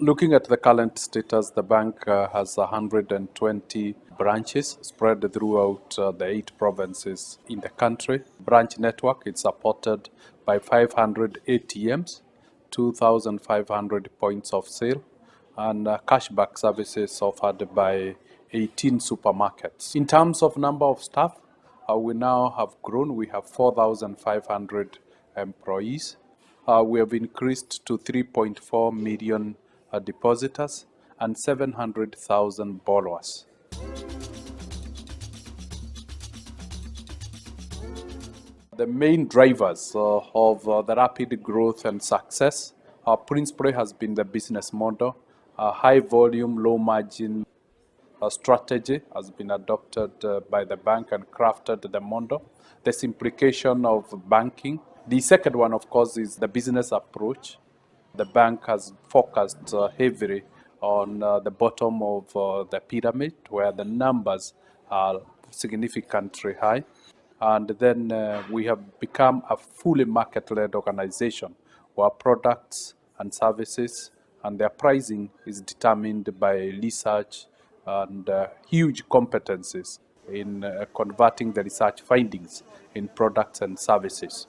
Looking at the current status, the bank has 120 branches spread throughout the 8 provinces in the country. Branch network is supported by 500 ATMs, 2,500 points of sale, and cashback services offered by 18 supermarkets. In terms of number of staff, we now have grown. We have 4,500 employees. We have increased to 3.4 million depositors and 700,000 borrowers. The main drivers of the rapid growth and success principally has been the business model. High volume, low margin strategy has been adopted by the bank and crafted the model. The simplification of banking. The second one, of course, is the business approach. The bank has focused heavily on the bottom of the pyramid, where the numbers are significantly high. And then we have become a fully market-led organization where products and services and their pricing is determined by research and huge competencies in converting the research findings in products and services.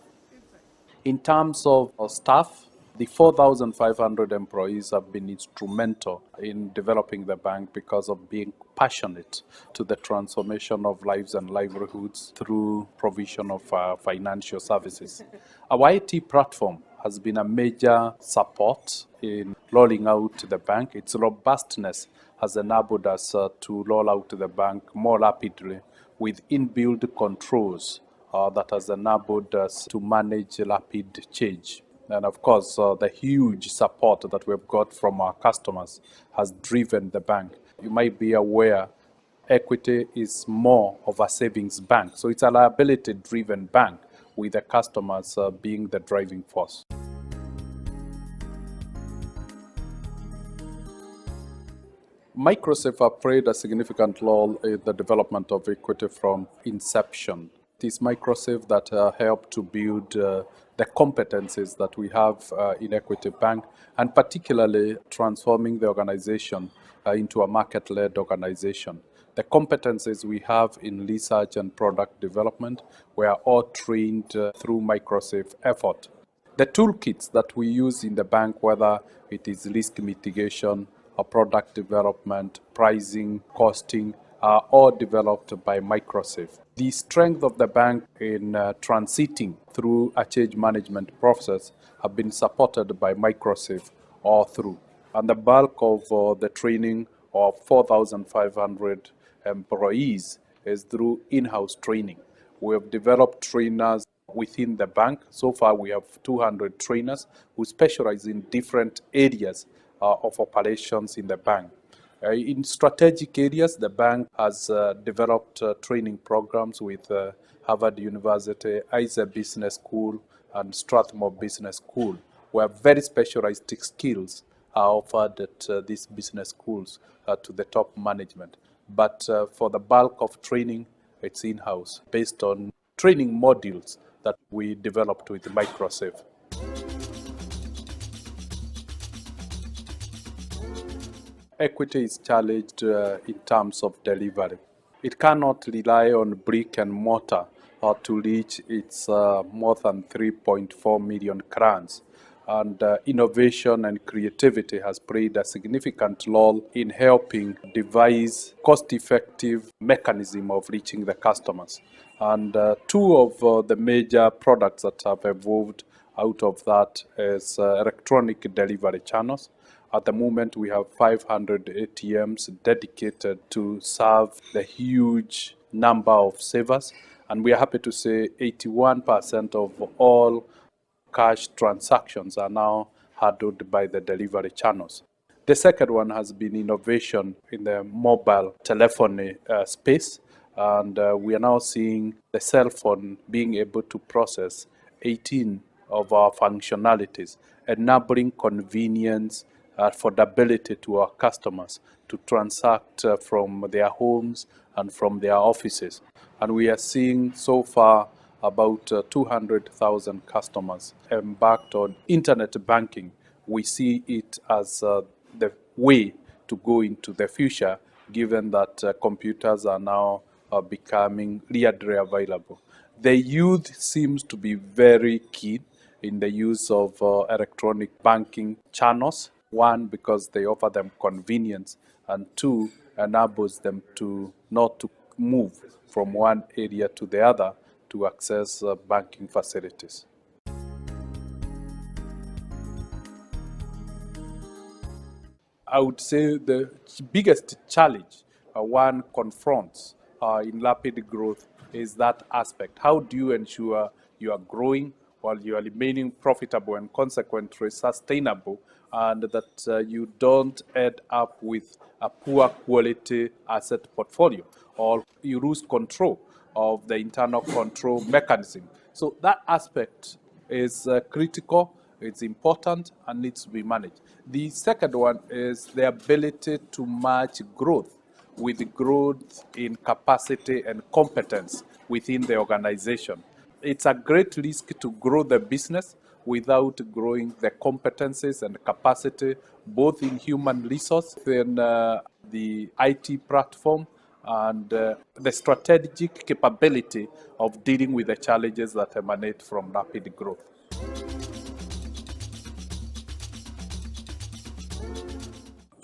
In terms of staff, the 4,500 employees have been instrumental in developing the bank because of being passionate to the transformation of lives and livelihoods through provision of financial services. Our IT platform has been a major support in rolling out the bank. Its robustness has enabled us to roll out the bank more rapidly with inbuilt controls that has enabled us to manage rapid change. And of course, the huge support that we've got from our customers has driven the bank. You might be aware Equity is more of a savings bank. So it's a liability-driven bank with the customers being the driving force. Microsafe have played a significant role in the development of Equity from inception. It is Microsafe that helped to build the competencies that we have in Equity Bank, and particularly transforming the organization into a market-led organization. The competencies we have in research and product development were all trained through Microsafe effort. The toolkits that we use in the bank, whether it is risk mitigation, or product development, pricing, costing, are all developed by Microsafe. The strength of the bank in transiting through a change management process have been supported by Microsafe all through. And the bulk of the training of 4,500 employees is through in-house training. We have developed trainers within the bank. So far, we have 200 trainers who specialize in different areas of operations in the bank. In strategic areas, the bank has developed training programs with Harvard University, ISA Business School, and Strathmore Business School, where very specialized skills are offered at these business schools to the top management. But for the bulk of training, it's in-house, based on training modules that we developed with Microsafe. Equity is challenged in terms of delivery. It cannot rely on brick and mortar to reach its more than 3.4 million clients. And innovation and creativity has played a significant role in helping devise cost-effective mechanism of reaching the customers. And two of the major products that have evolved out of that is electronic delivery channels. At the moment, we have 500 ATMs dedicated to serve the huge number of savers. And we are happy to say 81% of all cash transactions are now handled by the delivery channels. The second one has been innovation in the mobile telephony space. And we are now seeing the cell phone being able to process 18 of our functionalities, enabling convenience, affordability to our customers to transact from their homes and from their offices. And we are seeing so far about 200,000 customers embarked on internet banking. We see it as the way to go into the future, given that computers are now becoming readily available. The youth seems to be very keen in the use of electronic banking channels. One, because they offer them convenience, and two, enables them to not to move from one area to the other to access banking facilities. I would say the biggest challenge one confronts in rapid growth is that aspect. How do you ensure you are growing while you are remaining profitable and consequently sustainable, and that you don't end up with a poor quality asset portfolio or you lose control of the internal control mechanism? So that aspect is critical, it's important, and needs to be managed. The second one is the ability to match growth with growth in capacity and competence within the organization. It's a great risk to grow the business without growing the competencies and capacity, both in human resource, in the IT platform, and the strategic capability of dealing with the challenges that emanate from rapid growth.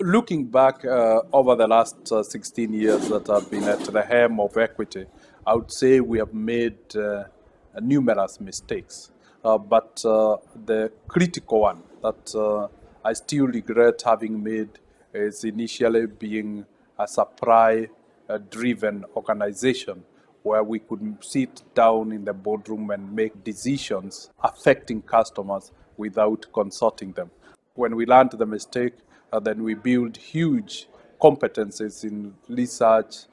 Looking back over the last 16 years that I've been at the helm of equity, I would say we have made numerous mistakes. But the critical one that I still regret having made is initially being a supply driven organization where we could sit down in the boardroom and make decisions affecting customers without consulting them. When we learned the mistake, then we build huge competencies in research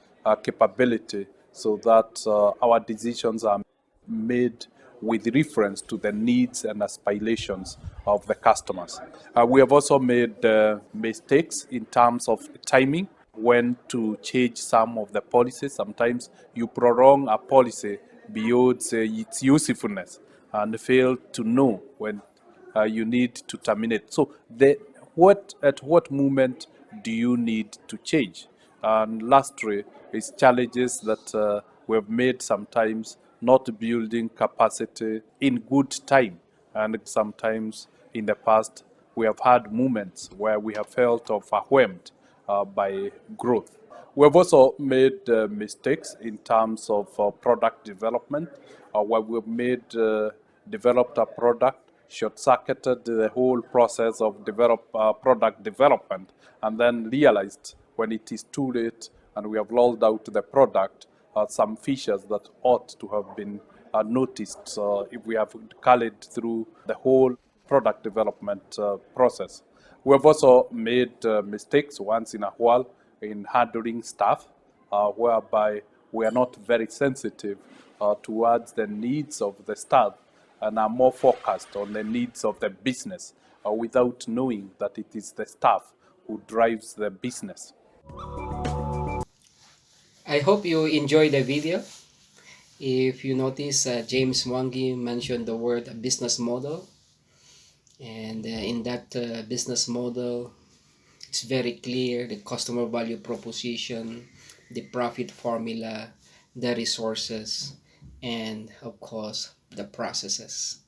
capability so that our decisions are made with reference to the needs and aspirations of the customers. We have also made mistakes in terms of timing, when to change some of the policies. Sometimes you prolong a policy beyond its usefulness and fail to know when you need to terminate. So, at what moment do you need to change? And lastly, is challenges that we have made sometimes not building capacity in good time, and sometimes in the past we have had moments where we have felt overwhelmed by growth. We have also made mistakes in terms of product development, where we've developed a product, short-circuited the whole process of product development, and then realized when it is too late and we have rolled out the product, some features that ought to have been noticed if we have carried through the whole product development process. We have also made mistakes once in a while in handling staff, whereby we are not very sensitive towards the needs of the staff and are more focused on the needs of the business without knowing that it is the staff who drives the business. I hope you enjoyed the video. If you notice, James Mwangi mentioned the word business model, and in that business model, it's very clear the customer value proposition, the profit formula, the resources, and of course, the processes.